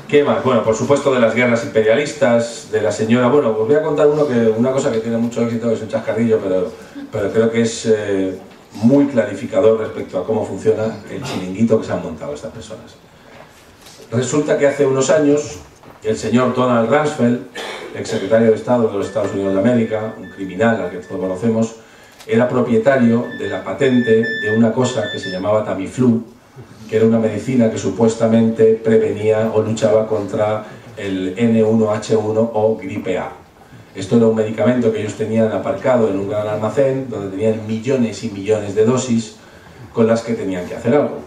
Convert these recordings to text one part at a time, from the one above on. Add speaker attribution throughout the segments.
Speaker 1: ¿Qué más? Bueno, por supuesto de las guerras imperialistas, de la señora... Bueno, os voy a contar una cosa que tiene mucho éxito, que es un chascarrillo, pero creo que es muy clarificador respecto a cómo funciona el chiringuito que se han montado estas personas. Resulta que hace unos años, el señor Donald Rumsfeld, exsecretario de Estado de los Estados Unidos de América, un criminal al que todos conocemos, era propietario de la patente de una cosa que se llamaba Tamiflu, que era una medicina que supuestamente prevenía o luchaba contra el N1H1 o gripe A. Esto era un medicamento que ellos tenían aparcado en un gran almacén donde tenían millones y millones de dosis con las que tenían que hacer algo.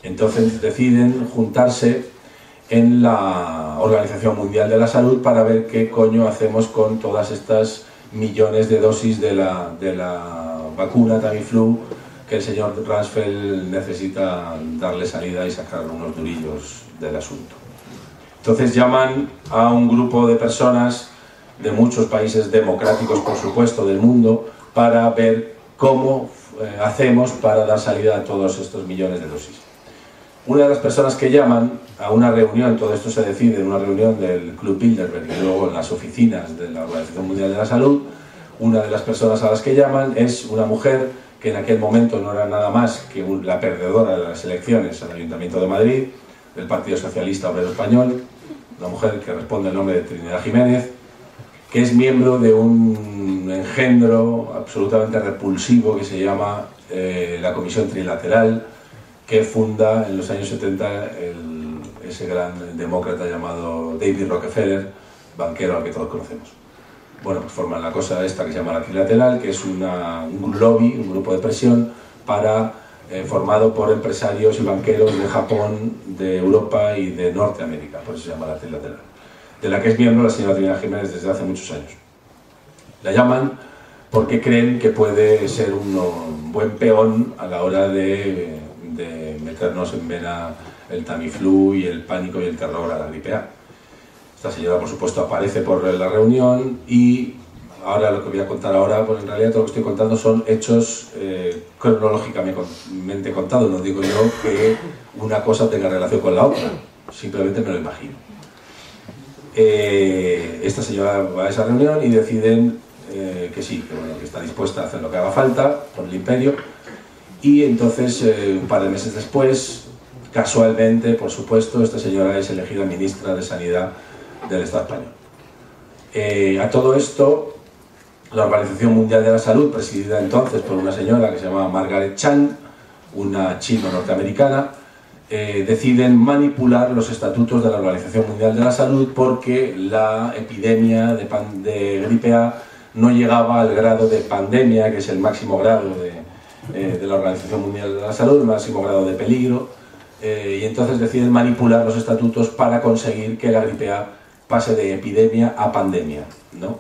Speaker 1: Entonces deciden juntarse en la Organización Mundial de la Salud para ver qué coño hacemos con todas estas millones de dosis de la vacuna Tamiflu que el señor Rumsfeld necesita darle salida y sacar unos durillos del asunto. Entonces llaman a un grupo de personas de muchos países democráticos, por supuesto, del mundo, para ver cómo hacemos para dar salida a todos estos millones de dosis. Una de las personas que llaman a una reunión, todo esto se decide en una reunión del Club Bilderberg y luego en las oficinas de la Organización Mundial de la Salud, una de las personas a las que llaman es una mujer que en aquel momento no era nada más que la perdedora de las elecciones al Ayuntamiento de Madrid, del Partido Socialista Obrero Español, una mujer que responde al nombre de Trinidad Jiménez, que es miembro de un engendro absolutamente repulsivo que se llama la Comisión Trilateral, que funda en los años 70 ese gran demócrata llamado David Rockefeller, banquero al que todos conocemos. Bueno, pues forman la cosa esta que se llama la Trilateral, que es un lobby, un grupo de presión formado por empresarios y banqueros de Japón, de Europa y de Norteamérica, por eso se llama la Trilateral, de la que es miembro la señora Trinidad Jiménez desde hace muchos años. La llaman porque creen que puede ser un buen peón a la hora de meternos en vena el Tamiflu y el pánico y el terror a la gripe A. Esta señora, por supuesto, aparece por la reunión y ahora lo que voy a contar ahora, pues en realidad todo lo que estoy contando son hechos cronológicamente contados. No digo yo que una cosa tenga relación con la otra, simplemente me lo imagino. Esta señora va a esa reunión y deciden que sí, que está dispuesta a hacer lo que haga falta por el imperio, y entonces un par de meses después, casualmente, por supuesto, esta señora es elegida ministra de Sanidad del Estado español. A todo esto, la Organización Mundial de la Salud, presidida entonces por una señora que se llama Margaret Chan, una chino-norteamericana, deciden manipular los estatutos de la Organización Mundial de la Salud porque la epidemia de gripe A no llegaba al grado de pandemia, que es el máximo grado de la Organización Mundial de la Salud, el máximo grado de peligro, y entonces deciden manipular los estatutos para conseguir que la gripe A pase de epidemia a pandemia, ¿no?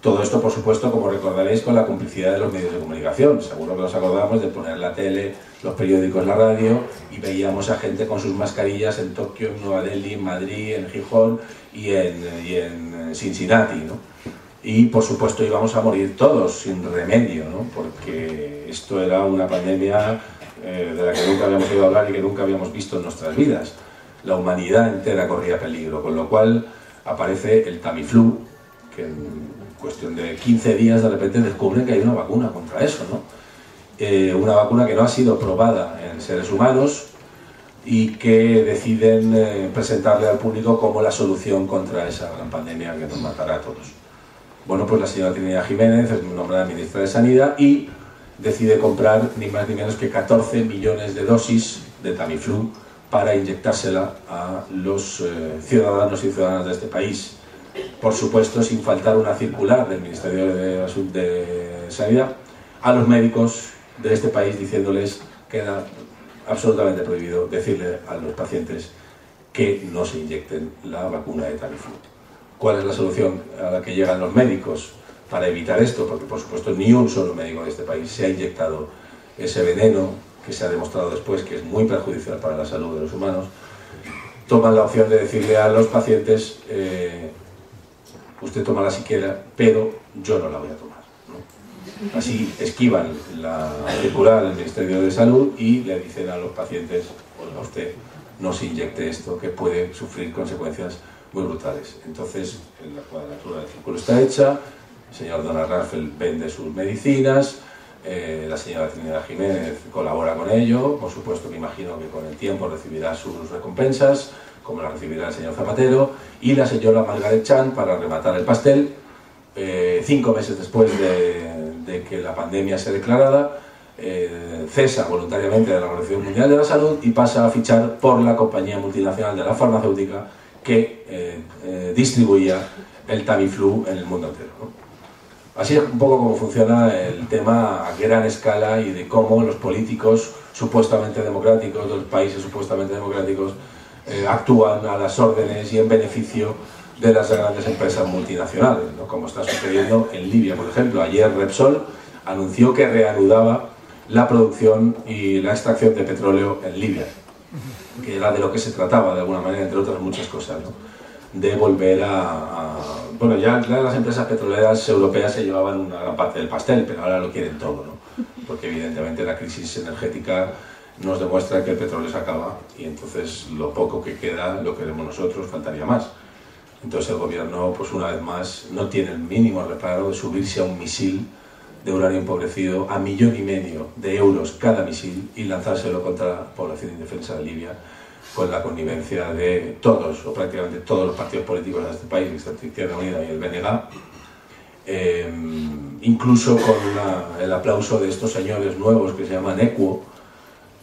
Speaker 1: Todo esto, por supuesto, como recordaréis, con la complicidad de los medios de comunicación. Seguro que nos acordamos de poner la tele, los periódicos, la radio, y veíamos a gente con sus mascarillas en Tokio, en Nueva Delhi, en Madrid, en Gijón y en Cincinnati, ¿no? Y, por supuesto, íbamos a morir todos sin remedio, ¿no? Porque esto era una pandemia de la que nunca habíamos oído hablar y que nunca habíamos visto en nuestras vidas. La humanidad entera corría peligro, con lo cual aparece el Tamiflu, que en cuestión de 15 días de repente descubren que hay una vacuna contra eso, ¿no? Una vacuna que no ha sido probada en seres humanos y que deciden presentarle al público como la solución contra esa gran pandemia que nos matará a todos. Bueno, pues la señora Trinidad Jiménez es nombrada ministra de Sanidad y decide comprar ni más ni menos que 14 millones de dosis de Tamiflu para inyectársela a los ciudadanos y ciudadanas de este país. Por supuesto, sin faltar una circular del Ministerio de Sanidad a los médicos de este país diciéndoles que era absolutamente prohibido decirle a los pacientes que no se inyecten la vacuna de Tamiflu. ¿Cuál es la solución a la que llegan los médicos para evitar esto? Porque, por supuesto, ni un solo médico de este país se ha inyectado ese veneno que se ha demostrado después que es muy perjudicial para la salud de los humanos. Toman la opción de decirle a los pacientes usted tómala si quiera, pero yo no la voy a tomar, ¿no? Así esquivan la circular del Ministerio de Salud y le dicen a los pacientes, oiga usted, no se inyecte esto, que puede sufrir consecuencias muy brutales. Entonces, la cuadratura del círculo está hecha, el señor Donald Rumsfeld vende sus medicinas, la señora Trinidad Jiménez colabora con ello, por supuesto que imagino que con el tiempo recibirá sus recompensas, como la recibirá el señor Zapatero, y la señora Margaret Chan, para rematar el pastel, 5 meses después de que la pandemia sea declarada, cesa voluntariamente de la Organización Mundial de la Salud y pasa a fichar por la compañía multinacional de la farmacéutica que distribuía el Tamiflu en el mundo entero, ¿no? Así es un poco como funciona el tema a gran escala y de cómo los políticos supuestamente democráticos, los países supuestamente democráticos, actúan a las órdenes y en beneficio de las grandes empresas multinacionales, ¿no? Como está sucediendo en Libia, por ejemplo. Ayer Repsol anunció que reanudaba la producción y la extracción de petróleo en Libia, que era de lo que se trataba de alguna manera, entre otras muchas cosas, ¿no? De volver bueno, ya las empresas petroleras europeas se llevaban una gran parte del pastel, pero ahora lo quieren todo, ¿no? Porque evidentemente la crisis energética nos demuestra que el petróleo se acaba y entonces lo poco que queda lo queremos nosotros, faltaría más. Entonces el gobierno, pues una vez más, no tiene el mínimo reparo de subirse a un misil de uranio empobrecido a 1,5 millones de euros cada misil y lanzárselo contra la población indefensa de Libia, con la connivencia de todos, o prácticamente todos los partidos políticos de este país, excepto Izquierda Unida y el BNG, incluso con el aplauso de estos señores nuevos que se llaman EQUO,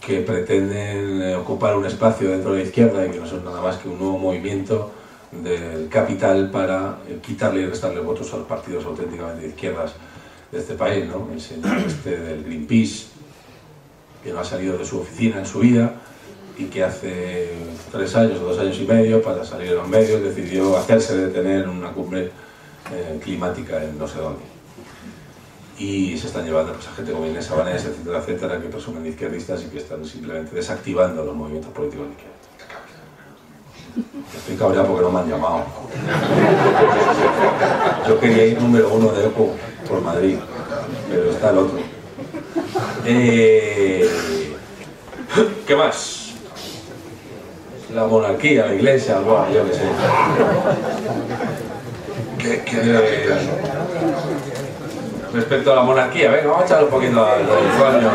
Speaker 1: que pretenden ocupar un espacio dentro de la izquierda y que no son nada más que un nuevo movimiento del capital para quitarle y restarle votos a los partidos auténticamente de izquierdas de este país, ¿no? El señor este del Greenpeace, que no ha salido de su oficina en su vida, y que hace 3 años o 2 años y medio, para salir a los medios, decidió hacerse detener en una cumbre climática en no sé dónde. Y se están llevando pues, a gente como Inés Abanés, etcétera, etcétera, que presumen de izquierdistas y que están simplemente desactivando los movimientos políticos de izquierda. Estoy cabreado porque no me han llamado. Yo quería ir número 1 de ECO por Madrid, pero está el otro. ¿Qué más? La monarquía, la iglesia, algo, yo qué sé. Respecto a la monarquía, venga, vamos a echarle un poquito al sueño.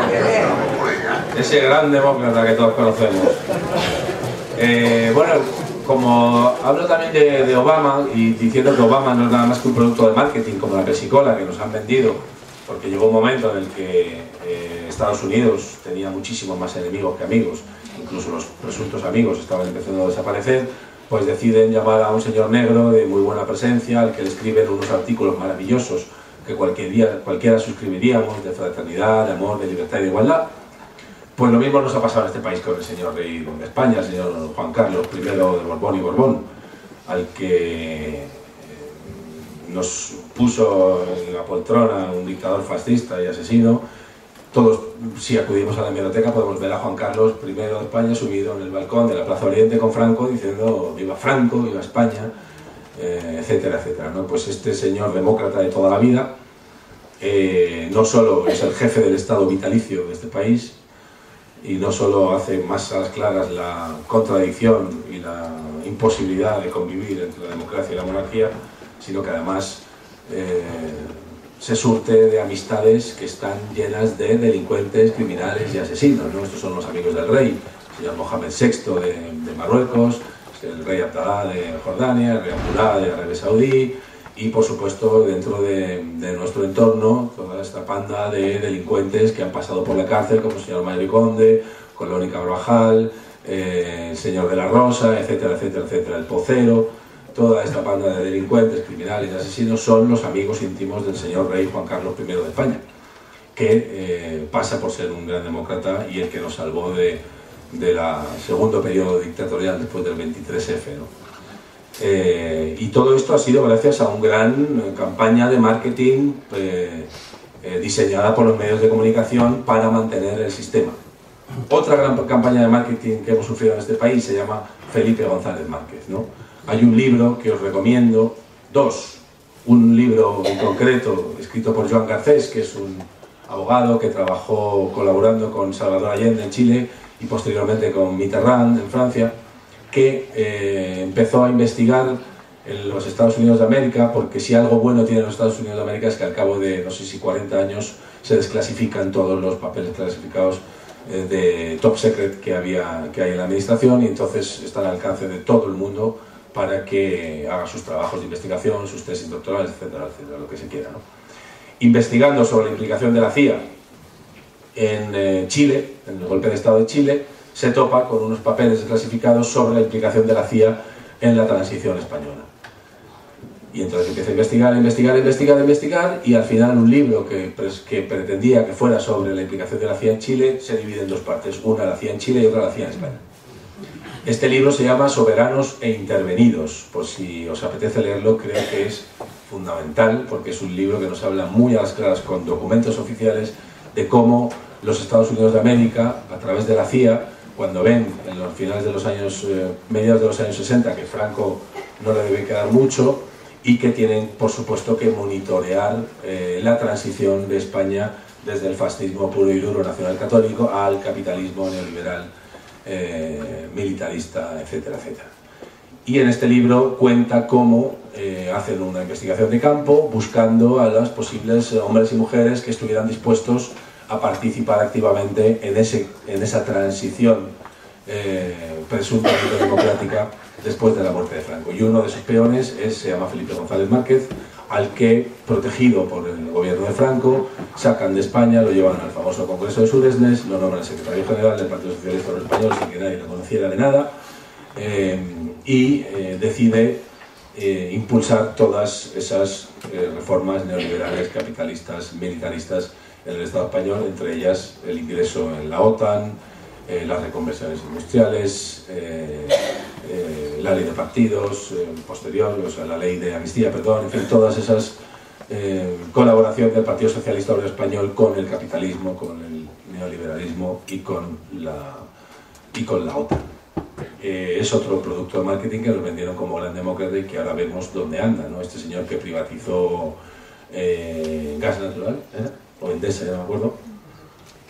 Speaker 1: Ese gran demócrata que todos conocemos. Bueno, como hablo también de Obama, y diciendo que Obama no es nada más que un producto de marketing, como la Pepsi-Cola que nos han vendido, porque llegó un momento en el que Estados Unidos tenía muchísimos más enemigos que amigos, incluso los presuntos amigos estaban empezando a desaparecer, pues deciden llamar a un señor negro de muy buena presencia, al que le escriben unos artículos maravillosos que cualquiera suscribiríamos, de fraternidad, de amor, de libertad y de igualdad. Pues lo mismo nos ha pasado en este país con el señor rey de España, el señor Juan Carlos I de Borbón y Borbón, al que nos puso en la poltrona un dictador fascista y asesino. Todos, si acudimos a la hemeroteca, podemos ver a Juan Carlos I de España subido en el balcón de la Plaza Oriente con Franco diciendo viva Franco, viva España, etcétera, etcétera, ¿no? Pues este señor demócrata de toda la vida no solo es el jefe del Estado vitalicio de este país y no solo hace más a las claras la contradicción y la imposibilidad de convivir entre la democracia y la monarquía, sino que además se surte de amistades que están llenas de delincuentes, criminales y asesinos, ¿no? Estos son los amigos del rey, el señor Mohamed VI de Marruecos, el rey Abdalá de Jordania, el rey Abdullah de Arabia Saudí y por supuesto dentro de nuestro entorno toda esta panda de delincuentes que han pasado por la cárcel, como el señor Mayri Conde, Colón y Carvajal, el señor de la Rosa, etcétera, etcétera, etcétera, el Pocero. Toda esta panda de delincuentes, criminales y asesinos son los amigos íntimos del señor rey Juan Carlos I de España, que pasa por ser un gran demócrata y el que nos salvó de la segundo periodo dictatorial después del 23F, ¿no? Y todo esto ha sido gracias a una gran campaña de marketing diseñada por los medios de comunicación para mantener el sistema. Otra gran campaña de marketing que hemos sufrido en este país se llama Felipe González Márquez, ¿no? Hay un libro que os recomiendo, dos. Un libro en concreto escrito por Joan Garcés, que es un abogado que trabajó colaborando con Salvador Allende en Chile y posteriormente con Mitterrand en Francia, que empezó a investigar en los Estados Unidos de América, porque si algo bueno tienen los Estados Unidos de América es que al cabo de, no sé si 40 años, se desclasifican todos los papeles clasificados de top secret que hay en la administración, y entonces están al alcance de todo el mundo para que haga sus trabajos de investigación, sus tesis doctorales, etcétera, etcétera, lo que se quiera, ¿no? Investigando sobre la implicación de la CIA en Chile, en el golpe de Estado de Chile, se topa con unos papeles desclasificados sobre la implicación de la CIA en la transición española. Y entonces empieza a investigar, y al final un libro que pretendía que fuera sobre la implicación de la CIA en Chile se divide en dos partes, una la CIA en Chile y otra la CIA en España. Este libro se llama Soberanos e Intervenidos, por si os apetece leerlo, creo que es fundamental, porque es un libro que nos habla muy a las claras con documentos oficiales de cómo los Estados Unidos de América, a través de la CIA, cuando ven en los finales de los años, mediados de los años 60, que Franco no le debe quedar mucho, y que tienen, por supuesto, que monitorear la transición de España desde el fascismo puro y duro nacional católico al capitalismo neoliberal, militarista, etcétera, etcétera. Y en este libro cuenta cómo hacen una investigación de campo buscando a los posibles hombres y mujeres que estuvieran dispuestos a participar activamente en esa transición presuntamente democrática después de la muerte de Franco. Y uno de sus peones se llama Felipe González Márquez, al que, protegido por el gobierno de Franco, sacan de España, lo llevan al famoso Congreso de Suresnes, lo nombran secretario general del Partido Socialista Obrero Español sin que nadie lo conociera de nada, y decide impulsar todas esas reformas neoliberales, capitalistas, militaristas en el Estado español, entre ellas el ingreso en la OTAN, las reconversiones industriales, la ley de partidos posterior, o sea, la ley de amnistía, perdón, en fin, todas esas colaboración del Partido Socialista Obrero Español con el capitalismo, con el neoliberalismo y con la OTAN. Es otro producto de marketing que nos vendieron como gran demócrata y que ahora vemos dónde anda, ¿no? Este señor que privatizó gas natural, o Endesa, ya no me acuerdo,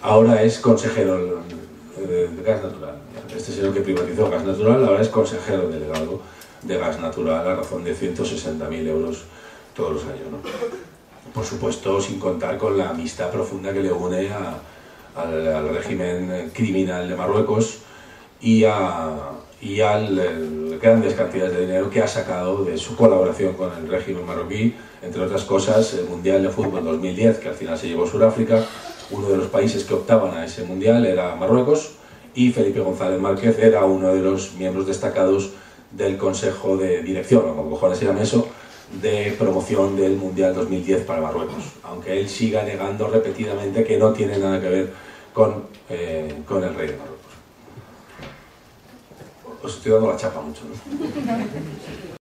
Speaker 1: ahora es consejero de gas natural. Este señor que privatizó gas natural ahora es consejero delegado de gas natural a razón de 160.000 euros todos los años, ¿no? Por supuesto, sin contar con la amistad profunda que le une al régimen criminal de Marruecos y a grandes cantidades de dinero que ha sacado de su colaboración con el régimen marroquí, entre otras cosas el Mundial de Fútbol 2010, que al final se llevó Sudáfrica. Uno de los países que optaban a ese Mundial era Marruecos, y Felipe González Márquez era uno de los miembros destacados del Consejo de Dirección, o como cojones se llama eso, de promoción del Mundial 2010 para Marruecos, aunque él siga negando repetidamente que no tiene nada que ver con el rey de Marruecos. Os estoy dando la chapa mucho, ¿no?